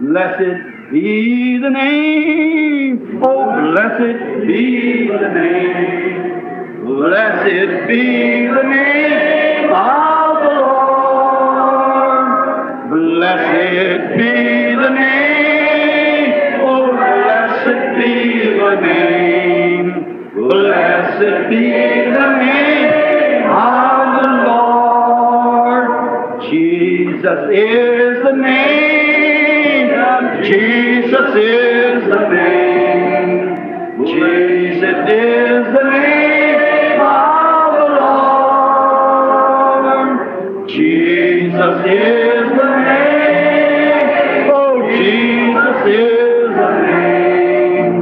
Blessed be the name, oh blessed be the name, blessed be the name of the Lord, blessed be the name, oh blessed be the name, blessed be the name of the Lord. Jesus is the name, Jesus is the name, Jesus is the name of the Lord. Jesus is the name, oh Jesus is the name,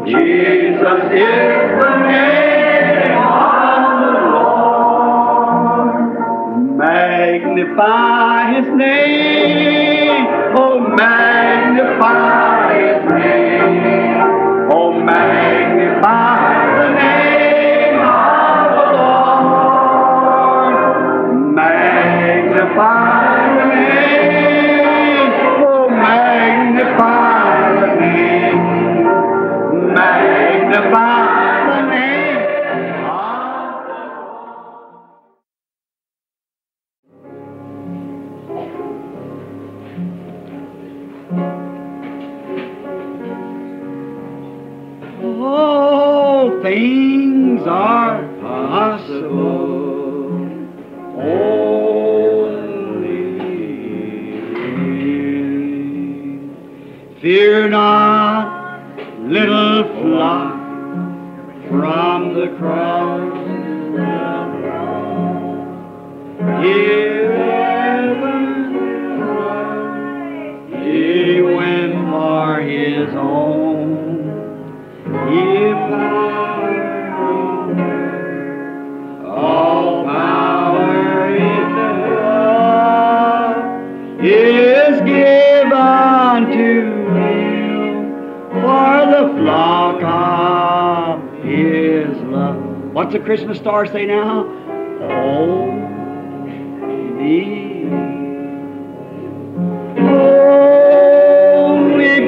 Jesus is the name of the Lord. Magnify His name, oh magnify His name, oh magnify the name of the Lord, magnify the name, oh magnify the name, magnify the name of the all things are possible, only fear not, little flock, from the cross heaven He went for His own. All power in the world is given to Him for the flock of His love. What's the Christmas star say now? Only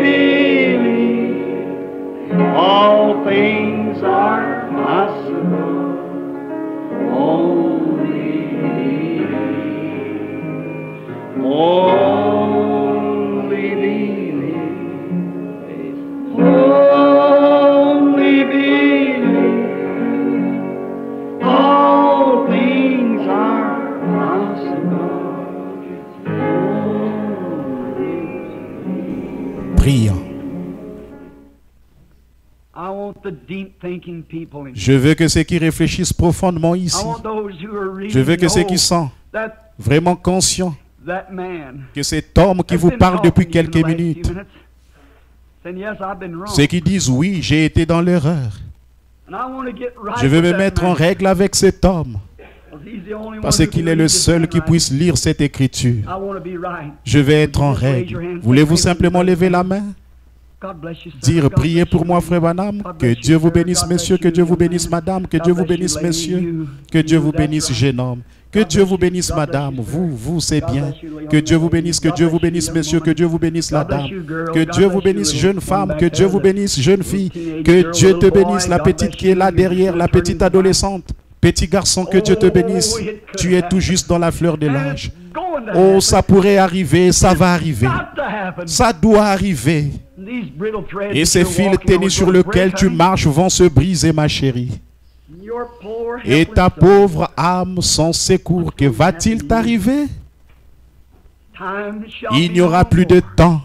believe, all things are possible. Only believe, only believe, only believe, all things are possible. Prions. Je veux que ceux qui réfléchissent profondément ici, je veux que ceux qui sont vraiment conscients que cet homme qui vous parle depuis quelques minutes, ceux qui disent oui, j'ai été dans l'erreur, je veux me mettre en règle avec cet homme parce qu'il est le seul qui puisse lire cette écriture. Je vais être en règle. Voulez-vous simplement lever la main? Dire, priez pour moi, frère Branham, que Dieu vous bénisse, messieurs, que Dieu vous bénisse, madame, que Dieu vous bénisse, messieurs, que Dieu vous bénisse, jeune homme, que Dieu vous bénisse, madame, vous, c'est bien, que Dieu vous bénisse, messieurs, que Dieu vous bénisse, la dame, que Dieu vous bénisse, jeune femme, que Dieu vous bénisse, jeune fille, que Dieu te bénisse, la petite qui est là derrière, la petite adolescente, petit garçon, que Dieu te bénisse, tu es tout juste dans la fleur de l'âge. Oh, ça pourrait arriver, ça va arriver, ça doit arriver. Et ces fils ténus sur lesquels tu marches vont se briser, ma chérie. Et ta pauvre âme sans secours, que va-t-il t'arriver? Il n'y aura plus de temps.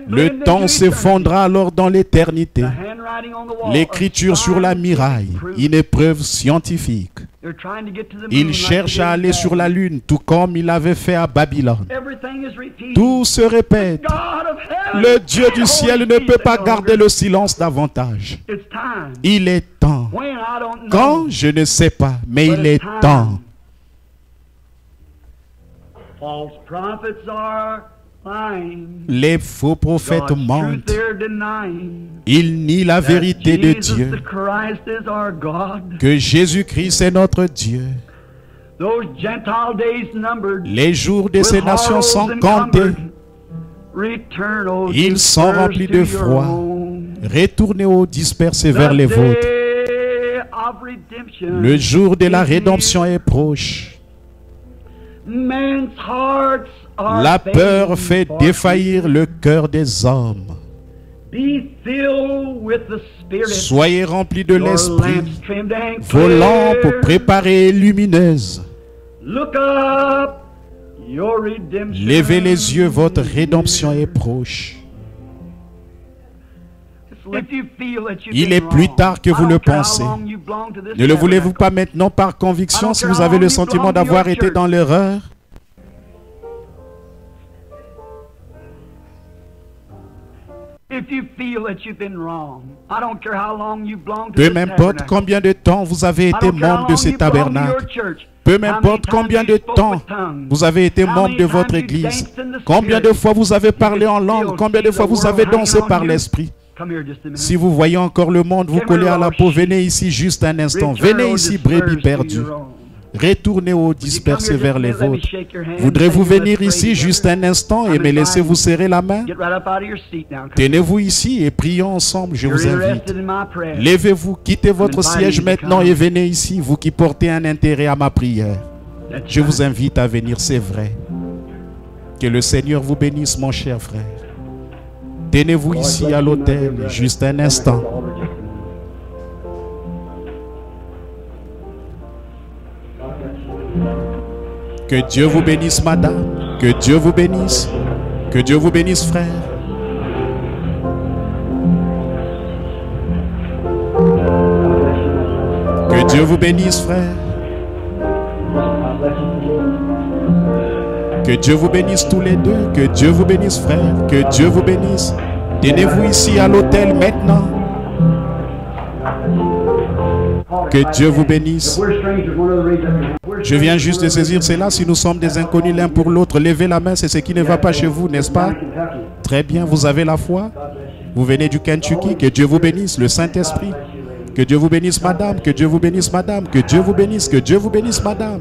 Le temps s'effondrera alors dans l'éternité. L'écriture sur la muraille, une épreuve scientifique. Il cherche à aller sur la lune, tout comme il avait fait à Babylone. Tout se répète. Le Dieu du ciel ne peut pas garder le silence davantage. Il est temps. Quand? Je ne sais pas, mais il est temps. Les faux prophètes mentent. Ils nient la vérité de Dieu, que Jésus-Christ est notre Dieu. Les jours de ces nations sont comptés. Ils sont remplis de froid. Retournez aux dispersés vers les vôtres. Le jour de la rédemption est proche. La peur fait défaillir le cœur des hommes. Soyez remplis de l'esprit, vos lampes préparées et lumineuses. Levez les yeux, votre rédemption est proche. Il est plus tard que vous le pensez. Ne le voulez-vous pas maintenant par conviction si vous avez le sentiment d'avoir été dans l'erreur? Peu m'importe combien de temps vous avez été membre de ce tabernacle. Peu m'importe combien de temps vous avez été membre de votre église. Combien de fois vous avez parlé en langue. Combien de fois vous avez dansé par l'esprit. Si vous voyez encore le monde vous coller à la peau, venez ici juste un instant. Venez ici, brebis perdues. Retournez aux dispersés vers les vôtres. Voudrez-vous venir ici juste un instant et me laisser vous serrer la main? Tenez-vous ici et prions ensemble, je vous invite. Levez-vous, quittez votre siège maintenant et venez ici, vous qui portez un intérêt à ma prière. Je vous invite à venir, c'est vrai. Que le Seigneur vous bénisse, mon cher frère. Tenez-vous ici à l'autel, juste un instant. Que Dieu vous bénisse, madame. Que Dieu vous bénisse. Que Dieu vous bénisse, frère. Que Dieu vous bénisse, frère. Que Dieu vous bénisse tous les deux. Que Dieu vous bénisse, frère. Que Dieu vous bénisse. Tenez-vous ici à l'autel maintenant. Que Dieu vous bénisse. Je viens juste de saisir cela. Si nous sommes des inconnus l'un pour l'autre, levez la main, c'est ce qui ne va pas chez vous, n'est-ce pas? Très bien, vous avez la foi. Vous venez du Kentucky. Que Dieu vous bénisse, le Saint-Esprit. Que Dieu vous bénisse, madame. Que Dieu vous bénisse, madame. Que Dieu vous bénisse. Que Dieu vous bénisse, madame.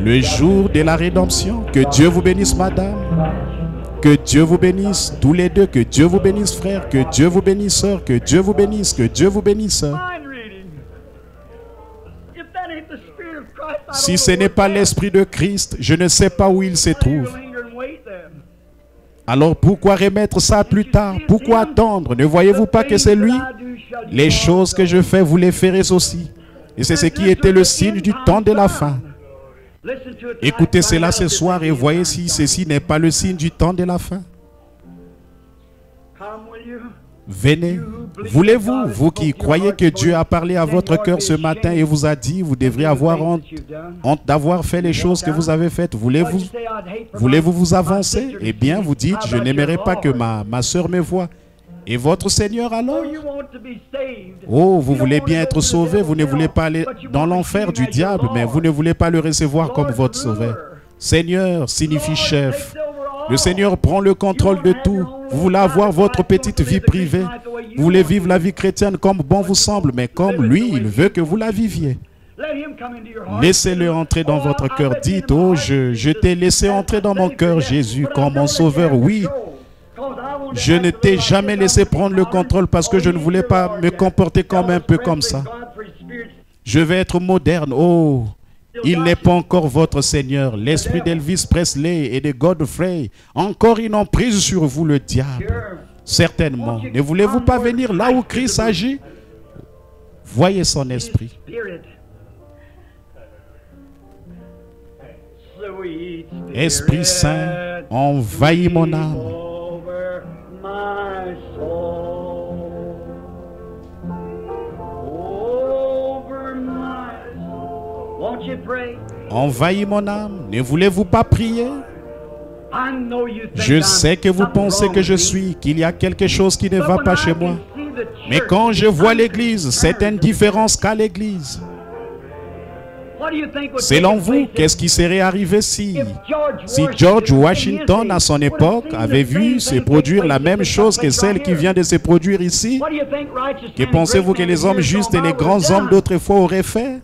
Le jour de la rédemption. Que Dieu vous bénisse, madame. Que Dieu vous bénisse tous les deux. Que Dieu vous bénisse, frère. Que Dieu vous bénisse, sœur. Que Dieu vous bénisse. Que Dieu vous bénisse, sœur. Si ce n'est pas l'Esprit de Christ, je ne sais pas où il se trouve. Alors pourquoi remettre ça plus tard? Pourquoi attendre? Ne voyez-vous pas que c'est lui? Les choses que je fais, vous les ferez aussi. Et c'est ce qui était le signe du temps de la fin. Écoutez cela ce soir et voyez si ceci n'est pas le signe du temps de la fin. Venez. Voulez-vous, vous qui croyez que Dieu a parlé à votre cœur ce matin et vous a dit, vous devriez avoir honte d'avoir fait les choses que vous avez faites. Voulez-vous vous avancer? Eh bien, vous dites, je n'aimerais pas que ma soeur me voie. Et votre Seigneur alors? Oh, vous voulez bien être sauvé, vous ne voulez pas aller dans l'enfer du diable, mais vous ne voulez pas le recevoir comme votre sauveur. Seigneur signifie chef. Le Seigneur prend le contrôle de tout. Vous voulez avoir votre petite vie privée. Vous voulez vivre la vie chrétienne comme bon vous semble, mais comme lui, il veut que vous la viviez. Laissez-le entrer dans votre cœur. Dites, oh, je t'ai laissé entrer dans mon cœur, Jésus, comme mon sauveur. Oui. Je ne t'ai jamais laissé prendre le contrôle parce que je ne voulais pas me comporter comme un peu comme ça. Je vais être moderne. Oh, il n'est pas encore votre Seigneur. L'esprit d'Elvis Presley et de Godfrey, encore une emprise sur vous, le diable. Certainement. Ne voulez-vous pas venir là où Christ agit? Voyez son esprit. Esprit Saint, envahis mon âme. Envahis mon âme. Ne voulez-vous pas prier? Je sais que vous pensez que je suis, qu'il y a quelque chose qui ne va pas chez moi. Mais quand je vois l'église, cette indifférence qu'a l'église. Selon vous, qu'est-ce qui serait arrivé si George Washington, à son époque, avait vu se produire la même chose que celle qui vient de se produire ici? Que pensez-vous que les hommes justes et les grands hommes d'autrefois auraient fait?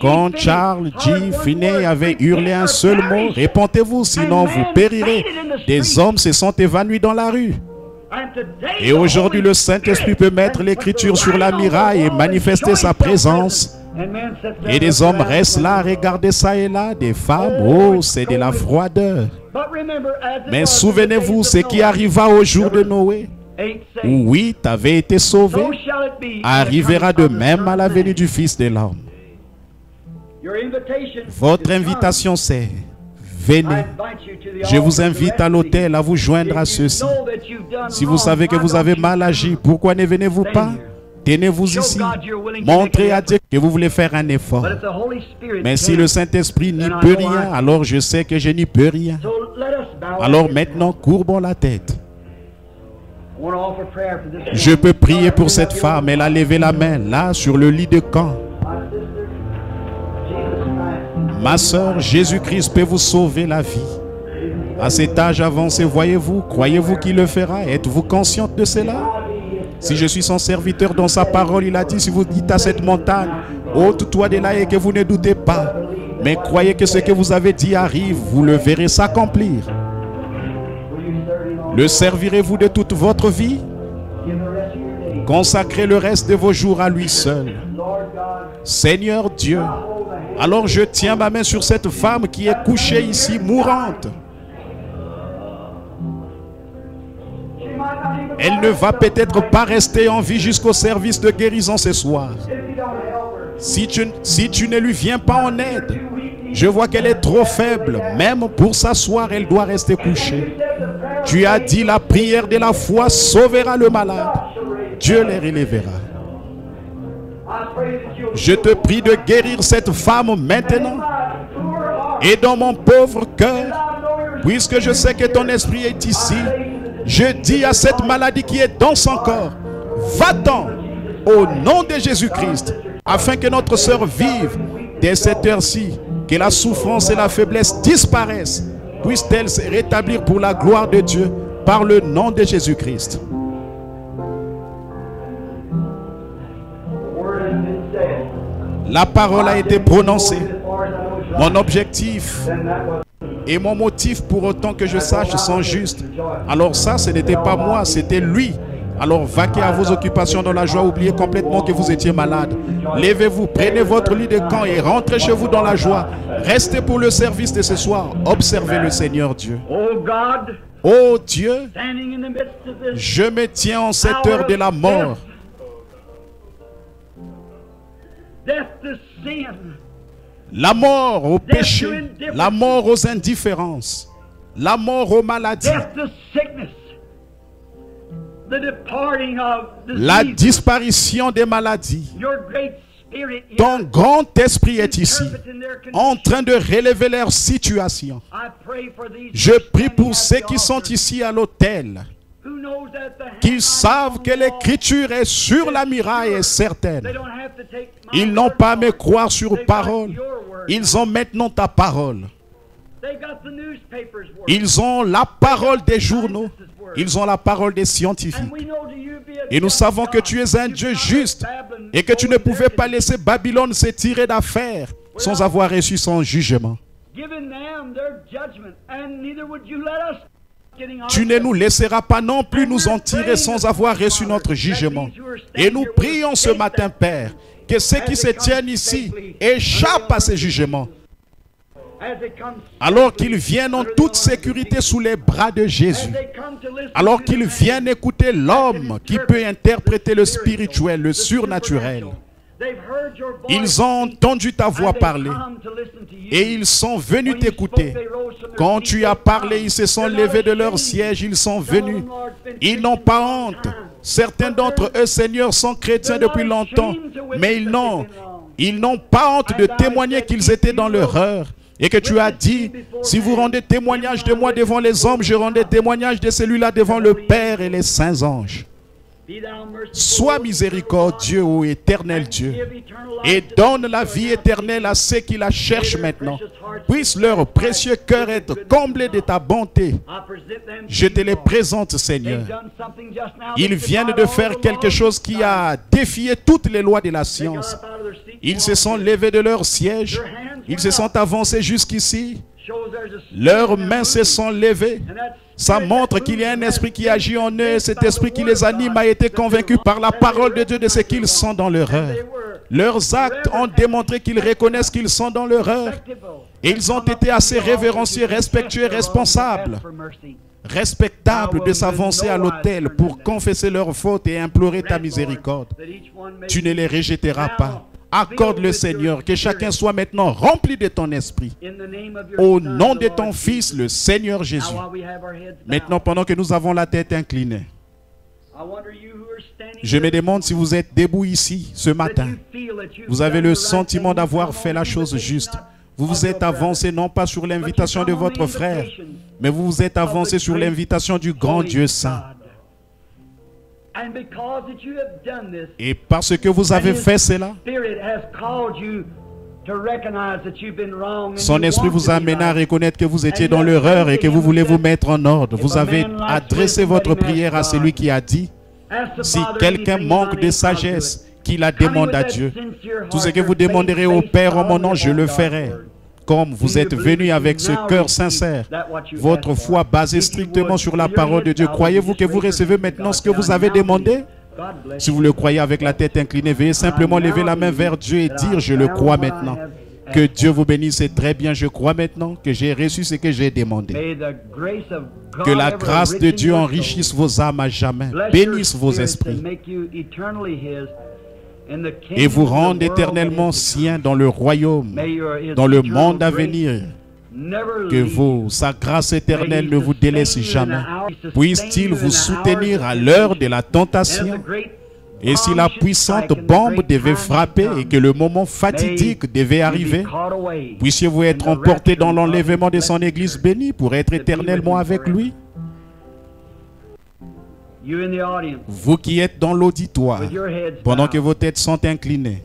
Quand Charles G. Finney avait hurlé un seul mot, répondez-vous, sinon vous périrez. Des hommes se sont évanouis dans la rue. Et aujourd'hui, le Saint-Esprit peut mettre l'Écriture sur la muraille et manifester sa présence. Et des hommes restent là, regardez ça et là, des femmes, oh, c'est de la froideur. Mais souvenez-vous, ce qui arriva au jour de Noé, où 8 avaient été sauvés, arrivera de même à la venue du Fils de l'homme. Votre invitation, c'est: venez. Je vous invite à l'autel à vous joindre à ceux-ci. Si vous savez que vous avez mal agi, pourquoi ne venez-vous pas? Tenez-vous ici. Montrez à Dieu que vous voulez faire un effort. Mais si le Saint-Esprit n'y peut rien, alors je sais que je n'y peux rien. Alors maintenant, courbons la tête. Je peux prier pour cette femme. Elle a levé la main, là, sur le lit de camp. Ma soeur, Jésus-Christ peut vous sauver la vie. À cet âge avancé, voyez-vous, croyez-vous qu'il le fera? Êtes-vous consciente de cela? Si je suis son serviteur dans sa parole, il a dit, si vous dites à cette montagne, ôte-toi de là et que vous ne doutez pas, mais croyez que ce que vous avez dit arrive, vous le verrez s'accomplir. Le servirez-vous de toute votre vie? Consacrez le reste de vos jours à lui seul. Seigneur Dieu, alors je tiens ma main sur cette femme qui est couchée ici, mourante. Elle ne va peut-être pas rester en vie jusqu'au service de guérison ce soir. Si tu ne lui viens pas en aide, je vois qu'elle est trop faible. Même pour s'asseoir, elle doit rester couchée. Tu as dit, la prière de la foi sauvera le malade. Dieu les relèvera. Je te prie de guérir cette femme maintenant. Et dans mon pauvre cœur, puisque je sais que ton esprit est ici, je dis à cette maladie qui est dans son corps, va-t'en au nom de Jésus-Christ, afin que notre sœur vive dès cette heure-ci, que la souffrance et la faiblesse disparaissent, puissent-elles se rétablir pour la gloire de Dieu, par le nom de Jésus-Christ. La parole a été prononcée. Mon objectif et mon motif, pour autant que je sache, sont justes. Alors ça, ce n'était pas moi, c'était lui. Alors vaquez à vos occupations dans la joie, oubliez complètement que vous étiez malade. Levez-vous, prenez votre lit de camp et rentrez chez vous dans la joie. Restez pour le service de ce soir. Observez le Seigneur Dieu. Oh Dieu, je me tiens en cette heure de la mort. La mort au péché, la mort aux indifférences, la mort aux maladies, la disparition des maladies. Ton grand esprit est ici, en train de relever leur situation. Je prie pour ceux qui sont ici à l'autel, qu'ils savent que l'écriture est sur la muraille et certaine. Ils n'ont pas à me croire sur parole. Ils ont maintenant ta parole. Ils ont la parole des journaux. Ils ont la parole des scientifiques. Et nous savons que tu es un Dieu juste et que tu ne pouvais pas laisser Babylone se tirer d'affaire sans avoir reçu son jugement. Tu ne nous laisseras pas non plus nous en tirer sans avoir reçu notre jugement. Et nous prions ce matin, Père, que ceux qui se tiennent ici échappent à ces jugements. Alors qu'ils viennent en toute sécurité sous les bras de Jésus. Alors qu'ils viennent écouter l'homme qui peut interpréter le spirituel, le surnaturel. Ils ont entendu ta voix parler et ils sont venus t'écouter. Quand tu as parlé, ils se sont levés de leur siège, ils sont venus. Ils n'ont pas honte. Certains d'entre eux, Seigneur, sont chrétiens depuis longtemps, mais ils n'ont pas honte de témoigner qu'ils étaient dans l'erreur. Et que tu as dit, si vous rendez témoignage de moi devant les hommes, je rendrai témoignage de celui-là devant le Père et les saints anges. Sois miséricordieux, ô éternel Dieu, et donne la vie éternelle à ceux qui la cherchent maintenant. Puisse leur précieux cœur être comblé de ta bonté. Je te les présente, Seigneur. Ils viennent de faire quelque chose qui a défié toutes les lois de la science. Ils se sont levés de leur siège. Ils se sont avancés jusqu'ici. Leurs mains se sont levées. Ça montre qu'il y a un esprit qui agit en eux. Cet esprit qui les anime a été convaincu par la parole de Dieu de ce qu'ils sont dans l'erreur. Leurs actes ont démontré qu'ils reconnaissent qu'ils sont dans l'erreur. Et ils ont été assez révérencieux, respectueux et responsables. Respectables de s'avancer à l'autel pour confesser leurs fautes et implorer ta miséricorde. Tu ne les rejetteras pas. Accorde-le, Seigneur, que chacun soit maintenant rempli de ton esprit. Au nom de ton Fils, le Seigneur Jésus. Maintenant, pendant que nous avons la tête inclinée, je me demande si vous êtes debout ici ce matin. Vous avez le sentiment d'avoir fait la chose juste. Vous vous êtes avancé non pas sur l'invitation de votre frère, mais vous vous êtes avancé sur l'invitation du grand Dieu Saint. Et parce que vous avez fait cela, son esprit vous a amené à reconnaître que vous étiez dans l'erreur et que vous voulez vous mettre en ordre. Vous avez adressé votre prière à celui qui a dit, si quelqu'un manque de sagesse, qu'il la demande à Dieu. Tout ce que vous demanderez au Père en mon nom, je le ferai. Comme vous êtes venu avec ce cœur sincère, votre foi basée strictement sur la parole de Dieu, croyez-vous que vous recevez maintenant ce que vous avez demandé? Si vous le croyez avec la tête inclinée, veuillez simplement lever la main vers Dieu et dire, je le crois maintenant. Que Dieu vous bénisse, c'est très bien, je crois maintenant que j'ai reçu ce que j'ai demandé. Que la grâce de Dieu enrichisse vos âmes à jamais, bénisse vos esprits et vous rende éternellement siens dans le royaume, dans le monde à venir. Que sa grâce éternelle ne vous délaisse jamais. Puisse-t-il vous soutenir à l'heure de la tentation? Et si la puissante bombe devait frapper et que le moment fatidique devait arriver, puissiez-vous être emportés dans l'enlèvement de son Église bénie pour être éternellement avec lui? Vous qui êtes dans l'auditoire, pendant que vos têtes sont inclinées,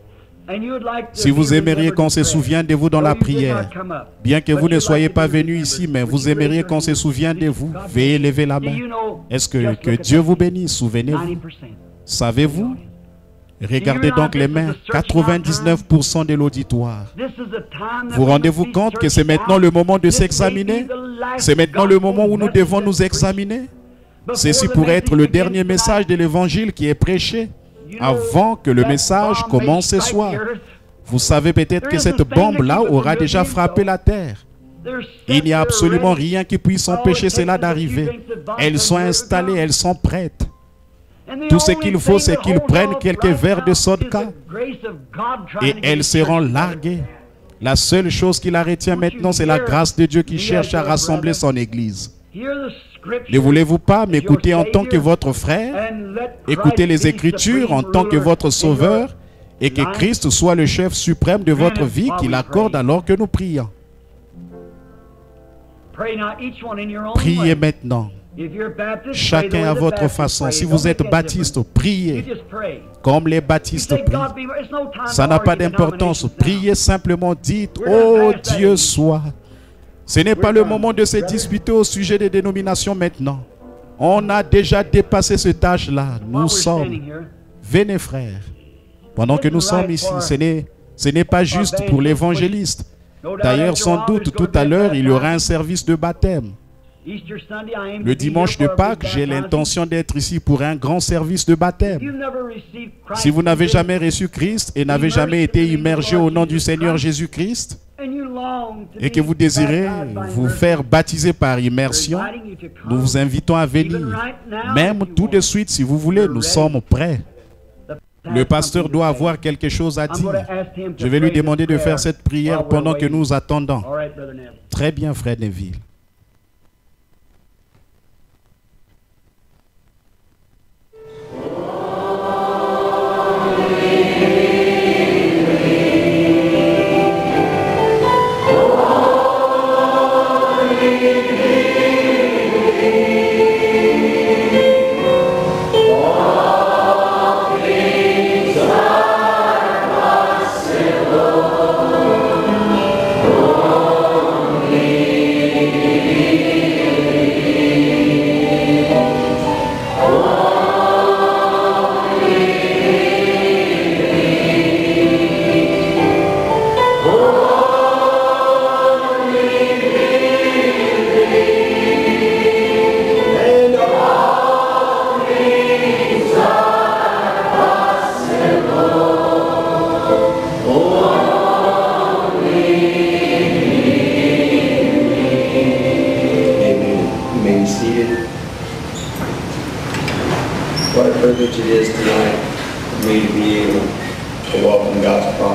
si vous aimeriez qu'on se souvienne de vous dans la prière, bien que vous ne soyez pas venu ici, mais vous aimeriez qu'on se souvienne de vous, veuillez lever la main. Est-ce que Dieu vous bénisse? Souvenez-vous. Savez-vous? Regardez donc les mains, 99% de l'auditoire. Vous rendez-vous compte que c'est maintenant le moment de s'examiner? C'est maintenant le moment où nous devons nous examiner? Ceci pourrait être le dernier message de l'évangile qui est prêché avant que le message commence ce soir. Vous savez peut-être que cette bombe-là aura déjà frappé la terre. Il n'y a absolument rien qui puisse empêcher cela d'arriver. Elles sont installées, elles sont prêtes. Tout ce qu'il faut, c'est qu'ils prennent quelques verres de sodka et elles seront larguées. La seule chose qui la retient maintenant, c'est la grâce de Dieu qui cherche à rassembler son Église. Ne voulez-vous pas m'écouter en tant que votre frère? Écoutez les Écritures en tant que votre sauveur et que Christ soit le chef suprême de votre vie qu'il accorde alors que nous prions. Priez maintenant. Chacun à votre façon. Si vous êtes baptiste, priez comme les baptistes prient. Ça n'a pas d'importance. Priez simplement, dites, oh Dieu soit. Ce n'est pas le moment de se disputer au sujet des dénominations maintenant. On a déjà dépassé cet âge-là. Nous sommes. Venez frères. Pendant que nous sommes ici, ce n'est pas juste pour l'évangéliste. D'ailleurs, sans doute, tout à l'heure, il y aura un service de baptême. Le dimanche de Pâques, j'ai l'intention d'être ici pour un grand service de baptême. Si vous n'avez jamais reçu Christ et n'avez jamais été immergé au nom du Seigneur Jésus-Christ, et que vous désirez vous faire baptiser par immersion, nous vous invitons à venir. Même tout de suite, si vous voulez, nous sommes prêts. Le pasteur doit avoir quelque chose à dire. Je vais lui demander de faire cette prière pendant que nous attendons. Très bien, frère Neville. Oh seated. What a privilege it is tonight for me to be able to welcome God's prophet.